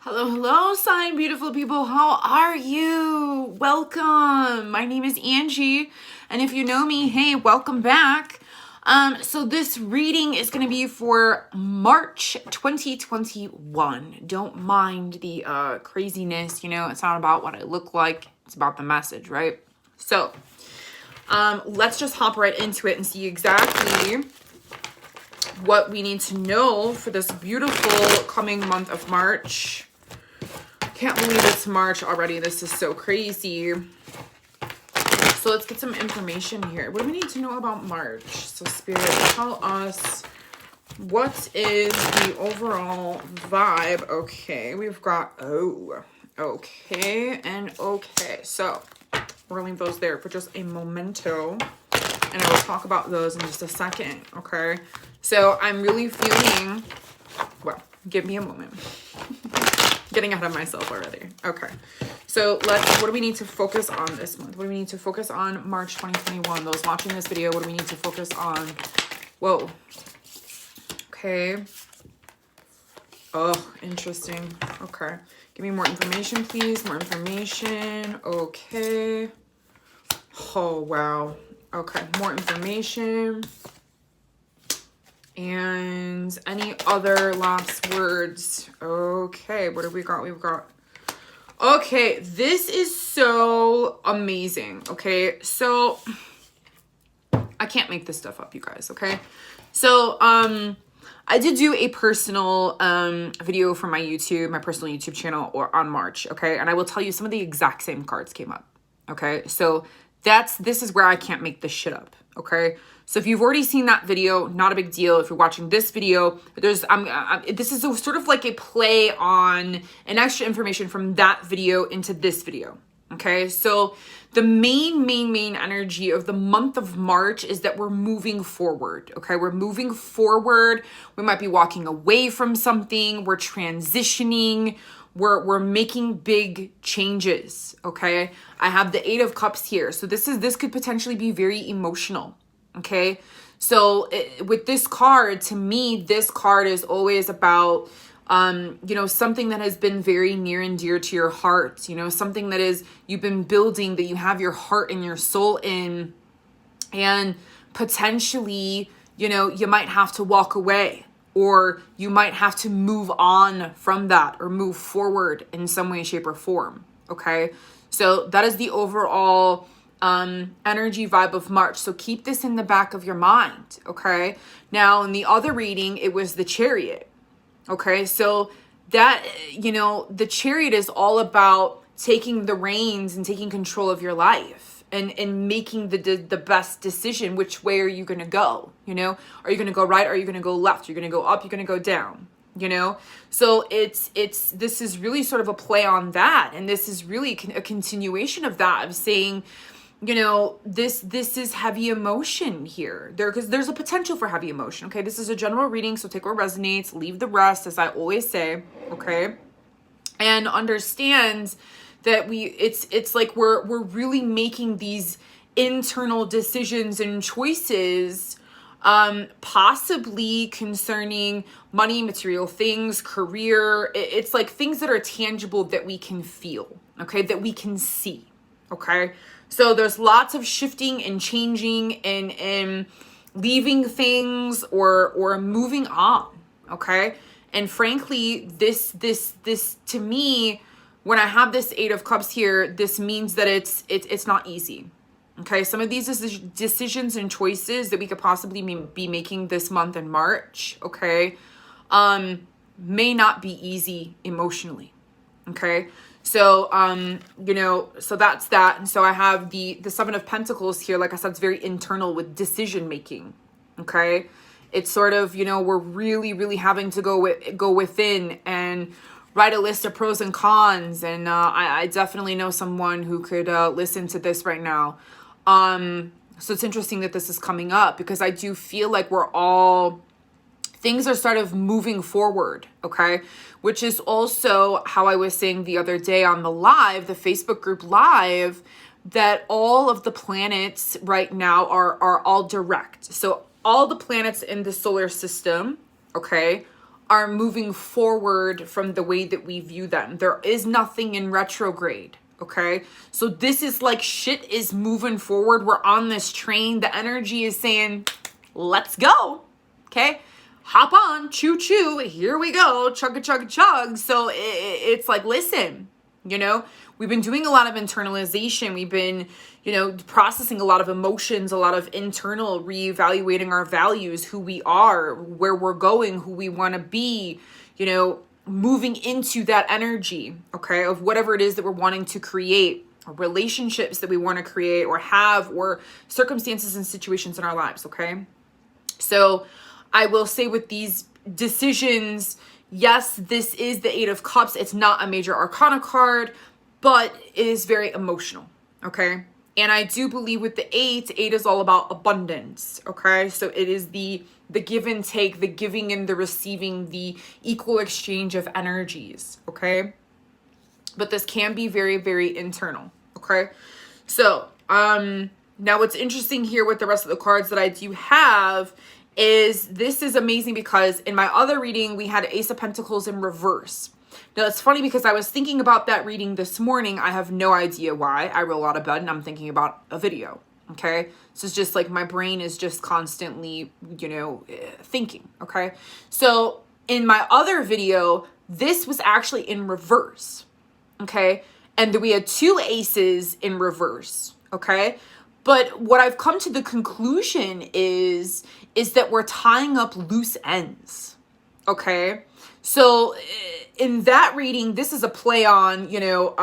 Hello, hello, sign beautiful people. How are you? Welcome. My name is Angie, and if you know me, hey, welcome back. So this reading is going to be for March 2021. Don't mind the craziness, it's not about what I look like, it's about the message, right? So, let's just hop right into it and see exactly what we need to know for this beautiful coming month of March. Can't believe it's March already. This is so crazy. So let's get some information here. What do we need to know about March? So Spirit, tell us, what is the overall vibe? Okay, we've got, okay, and okay. So we're gonna leave those there for just a momento, and I will talk about those in just a second, okay? So I'm really feeling, well, give me a moment. Getting ahead of myself already. Okay. So what do we need to focus on this month? What do we need to focus on March 2021? Those watching this video, what do we need to focus on? Whoa. Okay. Oh, interesting. Okay. Give me more information, please. More information. Okay. Oh, wow. Okay. More information. And any other last words? Okay, what have we got? We've got, okay, this is so amazing. Okay, so I can't make this stuff up, you guys, okay? So, I did do a personal video for my personal YouTube channel on March, okay? And I will tell you some of the exact same cards came up, okay? So this is where I can't make this shit up, okay? So if you've already seen that video, not a big deal. If you're watching this video, this is sort of like a play on an extra information from that video into this video. Okay, so the main energy of the month of March is that we're moving forward. Okay, we're moving forward. We might be walking away from something. We're transitioning. We're making big changes. Okay, I have the Eight of Cups here, so this could potentially be very emotional. Okay, so with this card, to me, this card is always about, something that has been very near and dear to your heart, something that is, you've been building, that you have your heart and your soul in, and potentially, you might have to walk away, or you might have to move on from that, or move forward in some way, shape, or form. Okay, so that is the overall energy vibe of March. So keep this in the back of your mind. Okay. Now in the other reading, it was the Chariot. Okay. So that, the Chariot is all about taking the reins and taking control of your life and making the best decision. Which way are you going to go? Are you going to go right? Are you going to go left? You're going to go up? You're going to go down? So this is really sort of a play on that. And this is really a continuation of that, of saying, this is heavy emotion here because there's a potential for heavy emotion. Okay. This is a general reading. So take what resonates, leave the rest, as I always say. Okay. And understand that it's like we're really making these internal decisions and choices, possibly concerning money, material things, career. It's like things that are tangible that we can feel. Okay. That we can see. Okay. So there's lots of shifting and changing and leaving things or moving on. Okay. And frankly, this to me, when I have this Eight of Cups here, this means that it's not easy. Okay. Some of these decisions and choices that we could possibly be making this month in March. Okay. May not be easy emotionally. Okay. So, so that's that. And so I have the Seven of Pentacles here. Like I said, it's very internal with decision making. Okay. It's sort of, we're really, really having to go within and write a list of pros and cons. And, I definitely know someone who could, listen to this right now. So it's interesting that this is coming up because I do feel like things are sort of moving forward, okay? Which is also how I was saying the other day on the Facebook group live, that all of the planets right now are all direct. So all the planets in the solar system, okay, are moving forward from the way that we view them. There is nothing in retrograde. Okay, so this is like shit is moving forward. We're on this train. The energy is saying, let's go. Okay, hop on, choo choo. Here we go, chug a chug chug. So it's like, listen, you know, we've been doing a lot of internalization. We've been, you know, processing a lot of emotions, a lot of internal reevaluating our values, who we are, where we're going, who we want to be, you know, moving into that energy, okay, of whatever it is that we're wanting to create, or relationships that we want to create or have, or circumstances and situations in our lives, okay? So I will say with these decisions, yes, this is the Eight of Cups. It's not a major arcana card, but it is very emotional, okay? And I do believe with the eight is all about abundance, okay? So it is the give and take, the giving and the receiving, the equal exchange of energies, okay? But this can be very, very internal, okay? So, now what's interesting here with the rest of the cards that I do have is this is amazing because in my other reading, we had Ace of Pentacles in reverse. Now, it's funny because I was thinking about that reading this morning. I have no idea why. I roll out of bed and I'm thinking about a video, okay? So it's just like my brain is just constantly, you know, thinking, okay? So in my other video, this was actually in reverse, okay? And we had two aces in reverse, okay? But what I've come to the conclusion is that we're tying up loose ends, okay? So in that reading, this is a play on, you know,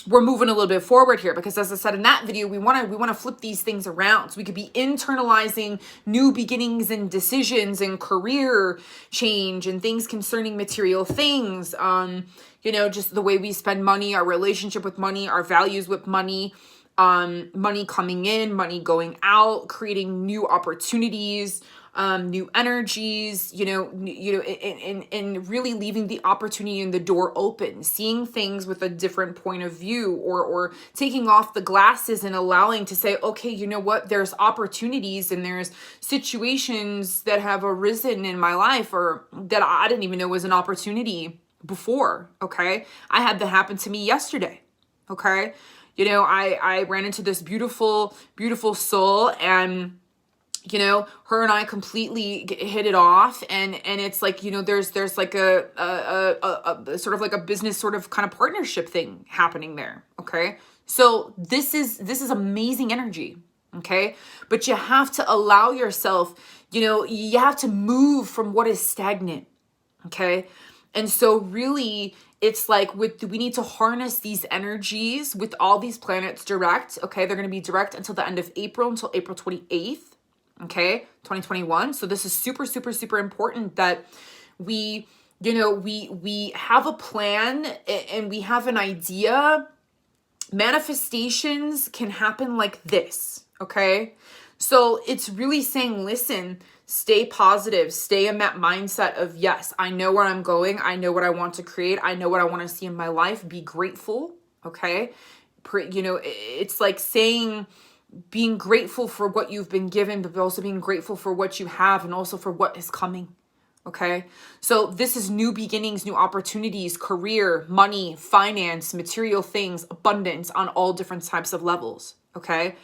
we're moving a little bit forward here because, as I said in that video, we want to flip these things around. So we could be internalizing new beginnings and decisions and career change and things concerning material things. You know, just the way we spend money, our relationship with money, our values with money, money coming in, money going out, creating new opportunities, new energies, and really leaving the opportunity and the door open, seeing things with a different point of view, or taking off the glasses and allowing to say, okay, you know what, there's opportunities and there's situations that have arisen in my life or that I didn't even know was an opportunity before. Okay. I had that happen to me yesterday. Okay. You know, I ran into this beautiful, beautiful soul, and you know, her and I completely hit it off, and it's like, you know, there's like a sort of like a business sort of kind of partnership thing happening there. Okay, so this is amazing energy. Okay, but you have to allow yourself, you know, you have to move from what is stagnant. Okay, and so really, it's like we need to harness these energies with all these planets direct. Okay, they're going to be direct until the end of April, until April 28th. Okay, 2021. So this is super, super, super important that we, you know, we have a plan and we have an idea. Manifestations can happen like this. Okay, so it's really saying, listen, stay positive, stay in that mindset of, yes, I know where I'm going. I know what I want to create. I know what I want to see in my life. Be grateful. Okay, you know, it's like saying, being grateful for what you've been given, but also being grateful for what you have and also for what is coming. Okay. So this is new beginnings, new opportunities, career, money, finance, material things, abundance on all different types of levels. Okay.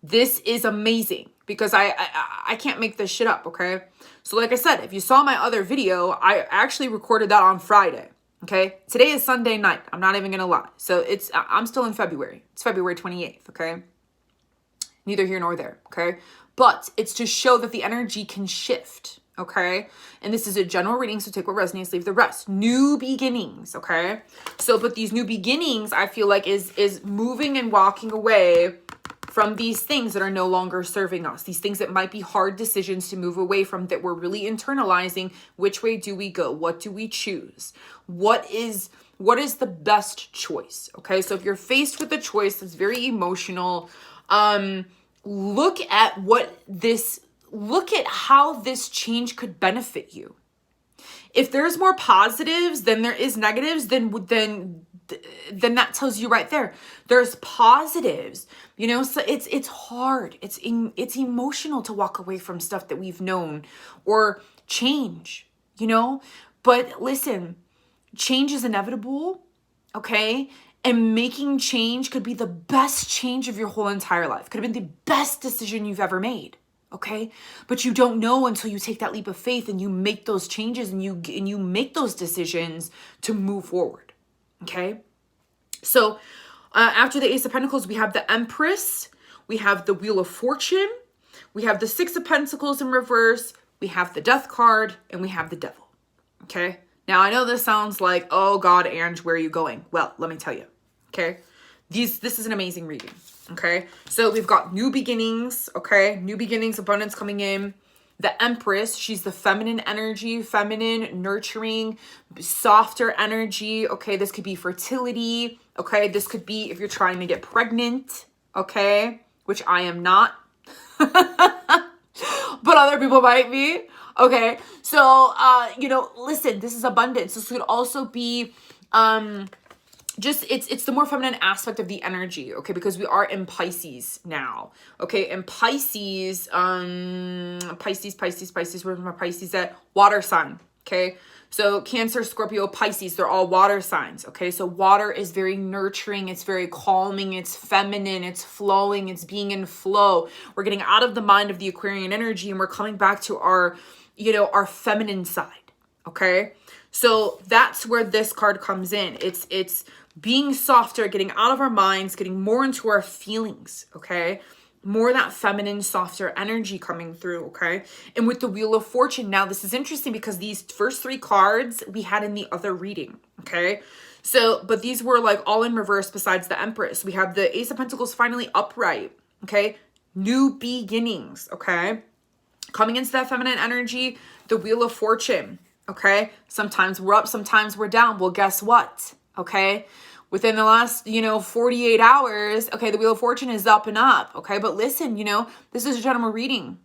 This is amazing because I can't make this shit up. Okay. So like I said, if you saw my other video, I actually recorded that on Friday. Okay. Today is Sunday night. I'm not even going to lie. So I'm still in February. It's February 28th. Okay. Neither here nor there, okay? But it's to show that the energy can shift, okay? And this is a general reading, so take what resonates, leave the rest. New beginnings, okay? So, but these new beginnings, I feel like is moving and walking away from these things that are no longer serving us. These things that might be hard decisions to move away from, that we're really internalizing. Which way do we go? What do we choose? What is the best choice, okay? So if you're faced with a choice that's very emotional, look at how this change could benefit you. If there's more positives than there is negatives, then that tells you right there, there's positives, you know. So it's hard. It's emotional to walk away from stuff that we've known or change, you know? But listen, change is inevitable, okay? And making change could be the best change of your whole entire life. Could have been the best decision you've ever made, okay? But you don't know until you take that leap of faith and you make those changes and you make those decisions to move forward, okay? So after the Ace of Pentacles, we have the Empress, we have the Wheel of Fortune, we have the Six of Pentacles in reverse, we have the Death card, and we have the Devil, okay? Now, I know this sounds like, oh God, Ange, where are you going? Well, let me tell you, okay? This is an amazing reading, okay? So we've got new beginnings, okay? New beginnings, abundance coming in. The Empress, she's the feminine energy, feminine, nurturing, softer energy, okay? This could be fertility, okay? This could be if you're trying to get pregnant, okay? Which I am not, but other people might be. Okay, so, you know, listen, this is abundance. This could also be, just, it's the more feminine aspect of the energy, okay? Because we are in Pisces now, okay? And Pisces, where's my Pisces at? Water sign, okay? So Cancer, Scorpio, Pisces, they're all water signs, okay? So water is very nurturing, it's very calming, it's feminine, it's flowing, it's being in flow. We're getting out of the mind of the Aquarian energy and we're coming back to our, you know, our feminine side, okay? So that's where this card comes in. It's being softer, getting out of our minds, getting more into our feelings, okay? More that feminine, softer energy coming through, okay? And with the Wheel of Fortune, now this is interesting because these first three cards we had in the other reading, okay? So, but these were like all in reverse besides the Empress. We have the Ace of Pentacles finally upright, okay? New beginnings, okay? Coming into that feminine energy, the Wheel of Fortune, okay? Sometimes we're up, sometimes we're down. Well, guess what, okay? Within the last, you know, 48 hours, okay, the Wheel of Fortune is up and up, okay? But listen, you know, this is a general reading.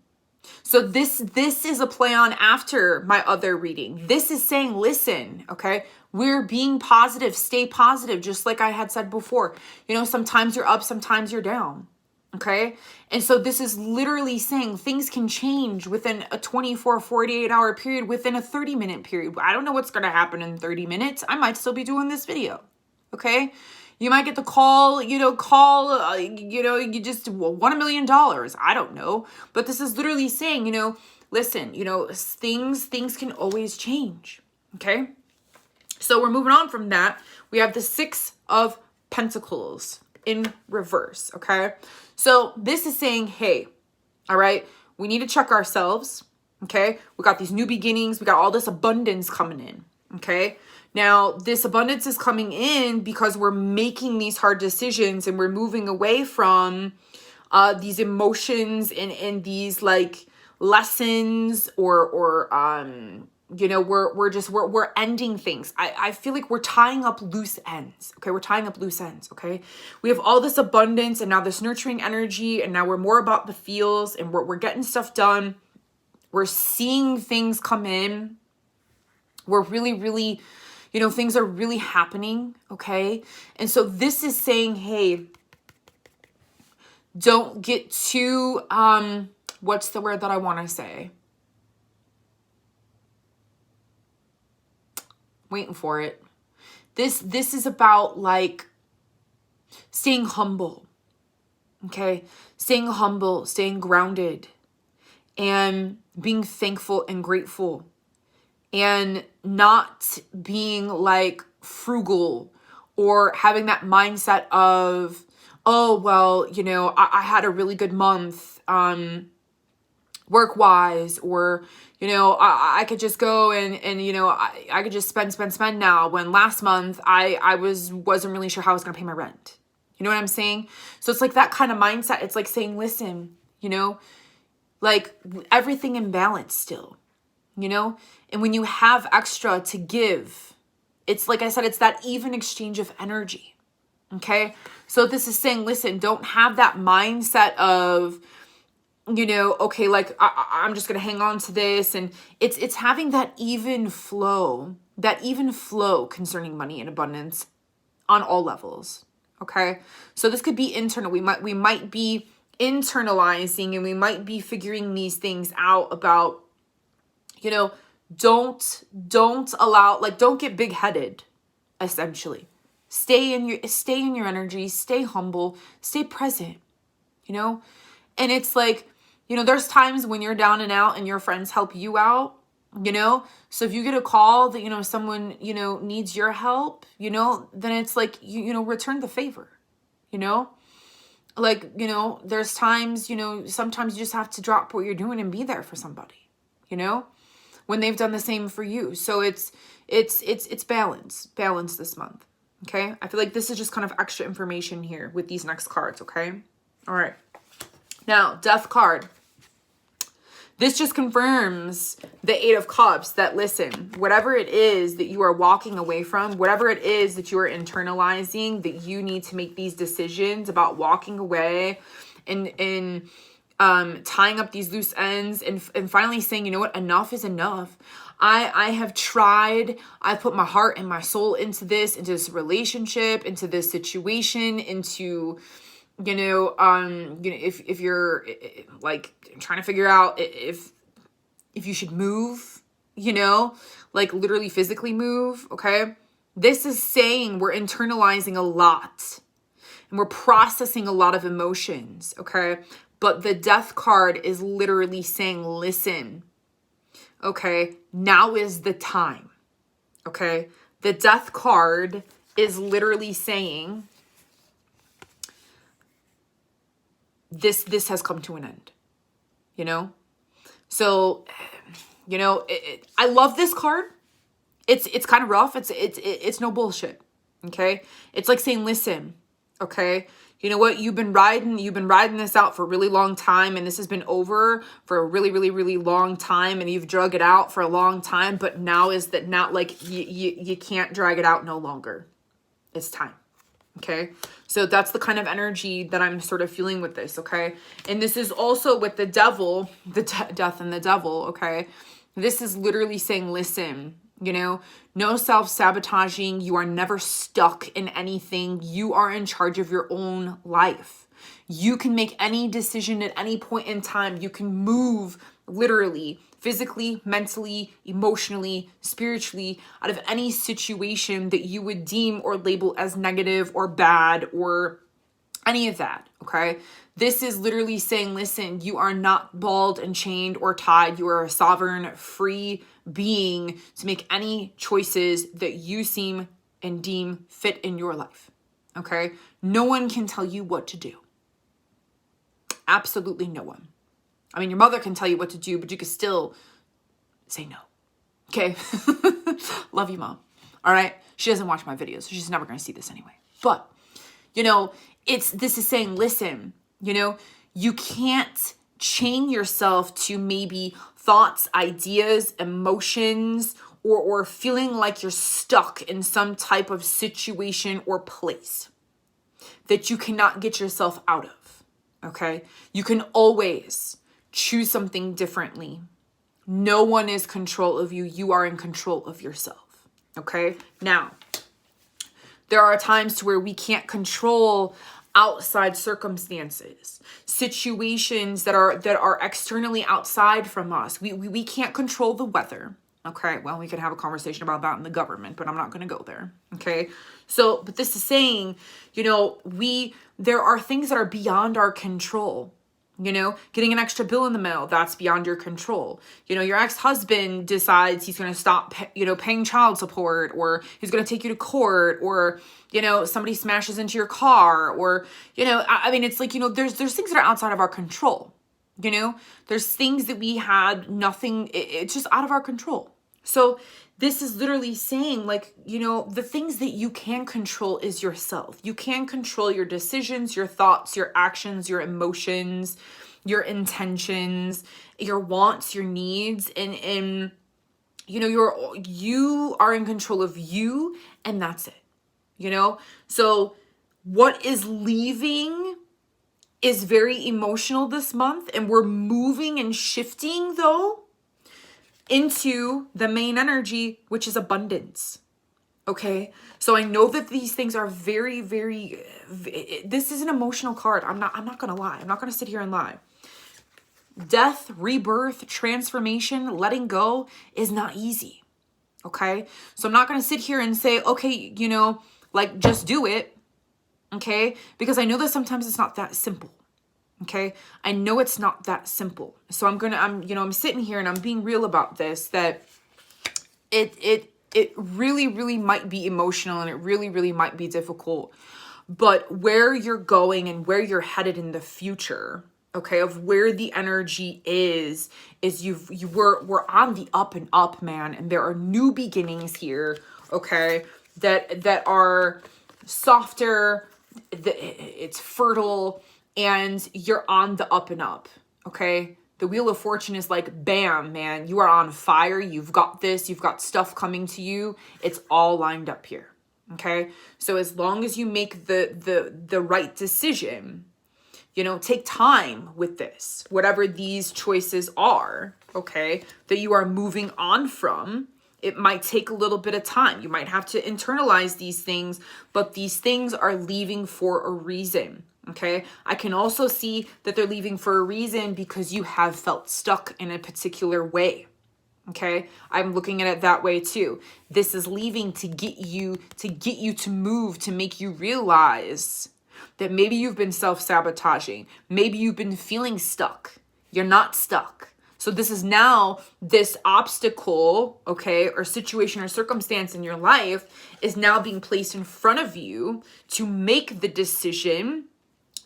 So this is a play on after my other reading. This is saying, listen, okay? We're being positive, stay positive, just like I had said before. You know, sometimes you're up, sometimes you're down. Okay. And so this is literally saying things can change within a 24, 48 hour period, within a 30-minute period. I don't know what's going to happen in 30 minutes. I might still be doing this video. Okay. You might get the call, you know, you just won $1 million. I don't know. But this is literally saying, you know, listen, you know, things can always change. Okay. So we're moving on from that. We have the Six of Pentacles in reverse. Okay. So this is saying, hey, all right, we need to check ourselves, okay? We got these new beginnings. We got all this abundance coming in, okay? Now, this abundance is coming in because we're making these hard decisions and we're moving away from these emotions and these like lessons or you know, we're ending things. I feel like we're tying up loose ends. Okay. We're tying up loose ends. Okay. We have all this abundance and now this nurturing energy. And now we're more about the feels and we're getting stuff done. We're seeing things come in. We're really, really, you know, things are really happening. Okay. And so this is saying, hey, don't get too, what's the word that I want to say? Waiting for it. This is about like staying humble. Okay. Staying humble, staying grounded and being thankful and grateful and not being like frugal or having that mindset of, oh, well, you know, I had a really good month, work-wise, or, you know, I could just go and you know, I could just spend now when last month I wasn't really sure how I was going to pay my rent. You know what I'm saying? So it's like that kind of mindset. It's like saying, listen, you know, like everything in balance still, you know, and when you have extra to give, it's like I said, it's that even exchange of energy. Okay. So this is saying, listen, don't have that mindset of, you know, okay, like I'm just going to hang on to this. And it's having that even flow concerning money and abundance on all levels. Okay. So this could be internal. We might be internalizing and we might be figuring these things out about, you know, don't allow, like, don't get big-headed, essentially. Stay in your energy, stay humble, stay present, you know? And it's like, you know, there's times when you're down and out and your friends help you out, you know? So if you get a call that, you know, someone, you know, needs your help, you know, then it's like, you know, return the favor, you know? Like, you know, there's times, you know, sometimes you just have to drop what you're doing and be there for somebody, you know, when they've done the same for you. So it's balance this month. Okay. I feel like this is just kind of extra information here with these next cards. Okay. All right. Now, Death card. This just confirms the Eight of Cups that, listen, whatever it is that you are walking away from, whatever it is that you are internalizing, that you need to make these decisions about walking away and tying up these loose ends and finally saying, you know what, enough is enough. I have tried, I put my heart and my soul into this relationship, into this situation, into, you know, if you're like trying to figure out if you should move, you know, like literally physically move. Okay. This is saying we're internalizing a lot and we're processing a lot of emotions. Okay. But the Death card is literally saying, listen, okay, now is the time. Okay. The Death card is literally saying, this has come to an end, you know? So, you know, I love this card. It's kind of rough. It's no bullshit. Okay. It's like saying, listen, okay, you know what? You've been riding this out for a really long time, and this has been over for a really, really, really long time, and you've drug it out for a long time, but now like you can't drag it out no longer. It's time. Okay. So that's the kind of energy that I'm sort of feeling with this. Okay. And this is also with the devil, the death and the devil. Okay. This is literally saying, listen, you know, no self-sabotaging. You are never stuck in anything. You are in charge of your own life. You can make any decision at any point in time. You can move literally, physically, mentally, emotionally, spiritually, out of any situation that you would deem or label as negative or bad or any of that, okay? This is literally saying, listen, you are not balled and chained or tied. You are a sovereign, free being to make any choices that you seem and deem fit in your life, okay? No one can tell you what to do. Absolutely no one. I mean, your mother can tell you what to do, but you can still say no. Okay. Love you, Mom. All right. She doesn't watch my videos, so she's never going to see this anyway. But, you know, this is saying, listen, you know, you can't chain yourself to maybe thoughts, ideas, emotions, or feeling like you're stuck in some type of situation or place that you cannot get yourself out of. Okay. You can always choose something differently. No one is in control of you. You are in control of yourself. Okay. Now, there are times to where we can't control outside circumstances, situations that are externally outside from us. We can't control the weather. Okay. Well, we can have a conversation about that in the government, but I'm not going to go there. Okay. So, but this is saying, you know, there are things that are beyond our control. You know, getting an extra bill in the mail, that's beyond your control. You know, your ex-husband decides he's going to stop, paying child support, or he's going to take you to court, or, you know, somebody smashes into your car, or, you know, I mean, it's like, you know, there's things that are outside of our control. You know, there's things that we had nothing, it's just out of our control. So this is literally saying, like, you know, the things that you can control is yourself. You can control your decisions, your thoughts, your actions, your emotions, your intentions, your wants, your needs, and you know, you are in control of you, and that's it. You know? So what is leaving is very emotional this month, and we're moving and shifting though into the main energy, which is abundance. Okay. So I know that these things are very, very, this is an emotional card. I'm not going to lie. I'm not going to sit here and lie. Death, rebirth, transformation, letting go is not easy. Okay. So I'm not going to sit here and say, okay, you know, like just do it. Okay. Because I know that sometimes it's not that simple. Okay. I know it's not that simple. So I'm sitting here and I'm being real about this, that it really, really might be emotional and it really, really might be difficult, but where you're going and where you're headed in the future, okay, of where the energy is we're on the up and up, man. And there are new beginnings here, okay, that are softer, it's fertile, and you're on the up and up, okay? The Wheel of Fortune is like, bam, man, you are on fire. You've got this. You've got stuff coming to you. It's all lined up here. Okay. So as long as you make the right decision, you know, take time with this, whatever these choices are, okay, that you are moving on from. It might take a little bit of time. You might have to internalize these things, but these things are leaving for a reason. Okay. I can also see that they're leaving for a reason because you have felt stuck in a particular way. Okay. I'm looking at it that way too. This is leaving to get you to move, to make you realize that maybe you've been self-sabotaging. Maybe you've been feeling stuck. You're not stuck. So this is now this obstacle, okay, or situation or circumstance in your life is now being placed in front of you to make the decision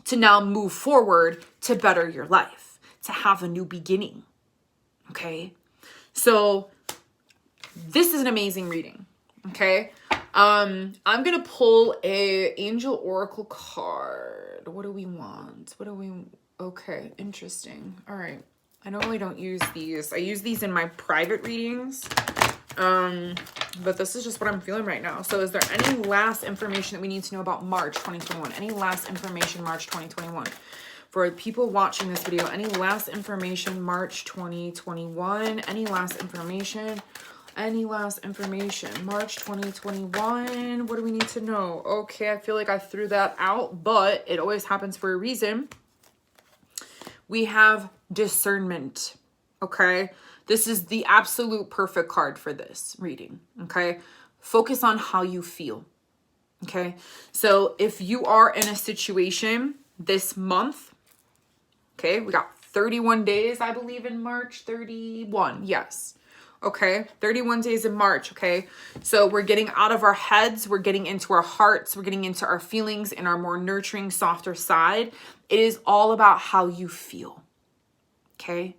to now move forward to better your life, to have a new beginning, okay? So this is an amazing reading, okay? I'm going to pull a Angel Oracle card. What do we want? Okay, interesting. All right. I normally don't use these. I use these in my private readings. But this is just what I'm feeling right now. So is there any last information that we need to know about March 2021? Any last information March 2021? For people watching this video, any last information March 2021? Any last information? Any last information March 2021? What do we need to know? Okay, I feel like I threw that out, but it always happens for a reason. We have discernment, okay? This is the absolute perfect card for this reading, okay? Focus on how you feel, okay? So if you are in a situation this month, okay, we got 31 days, I believe, in March, 31, yes. Okay, 31 days in March, okay? So we're getting out of our heads, we're getting into our hearts, we're getting into our feelings and our more nurturing, softer side. It is all about how you feel, okay?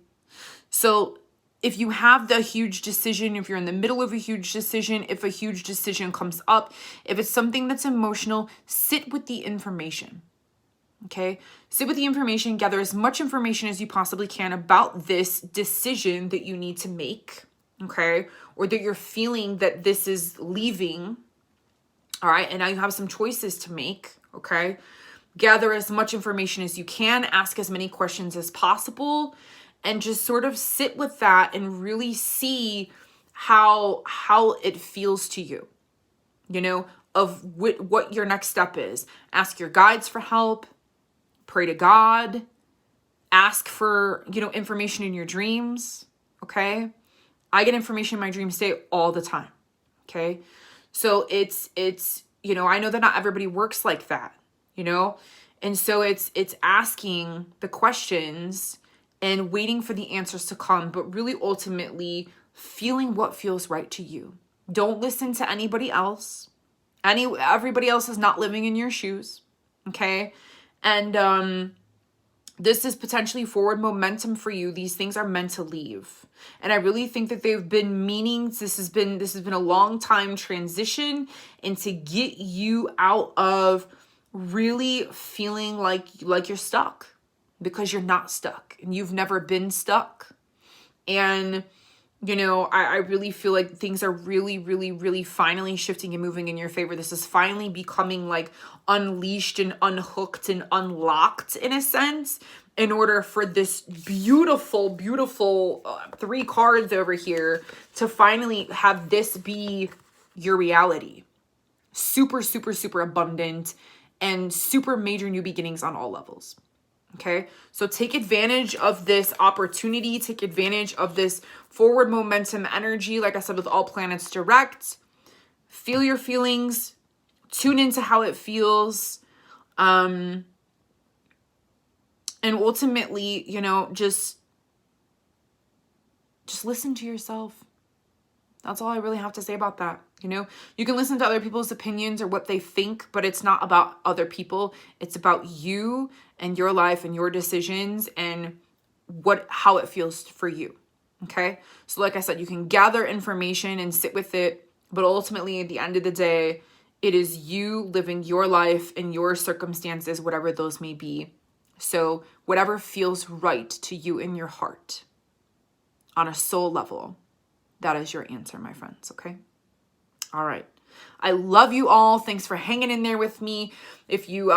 So if you have the huge decision, if you're in the middle of a huge decision, if a huge decision comes up, if it's something that's emotional, sit with the information, okay? Sit with the information, gather as much information as you possibly can about this decision that you need to make, okay? Or that you're feeling that this is leaving, all right? And now you have some choices to make, okay? Gather as much information as you can, ask as many questions as possible, and just sort of sit with that and really see how it feels to you, you know, of what your next step is. Ask your guides for help, pray to God, ask for, you know, information in your dreams, okay? I get information in my dream state all the time, okay? So it's you know, I know that not everybody works like that, you know? And so it's asking the questions and waiting for the answers to come, but really ultimately feeling what feels right to you. Don't listen to anybody else. Everybody else is not living in your shoes, okay? And this is potentially forward momentum for you. These things are meant to leave. And I really think that they've been meanings. This has been a long time transition, and to get you out of really feeling like you're stuck, because you're not stuck and you've never been stuck. And, you know, I really feel like things are really, really, really finally shifting and moving in your favor. This is finally becoming like unleashed and unhooked and unlocked in a sense, in order for this beautiful, beautiful 3 cards over here to finally have this be your reality. Super, super, super abundant and super major new beginnings on all levels. Okay, so take advantage of this opportunity, take advantage of this forward momentum energy. Like I said, with all planets direct, feel your feelings, tune into how it feels. And ultimately, you know, just listen to yourself. That's all I really have to say about that. You know, you can listen to other people's opinions or what they think, but it's not about other people. It's about you and your life and your decisions and how it feels for you. Okay. So like I said, you can gather information and sit with it, but ultimately at the end of the day, it is you living your life and your circumstances, whatever those may be. So whatever feels right to you in your heart on a soul level, that is your answer, my friends, okay? All right. I love you all. Thanks for hanging in there with me. If you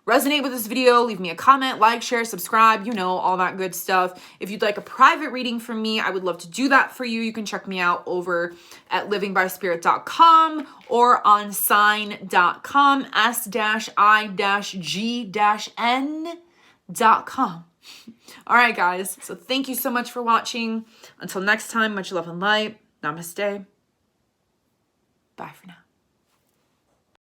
resonate with this video, leave me a comment, like, share, subscribe, you know, all that good stuff. If you'd like a private reading from me, I would love to do that for you. You can check me out over at livingbyspirit.com or on sign.com, s-i-g-n.com. All right, guys. So thank you so much for watching. Until next time, much love and light. Namaste. Bye for now.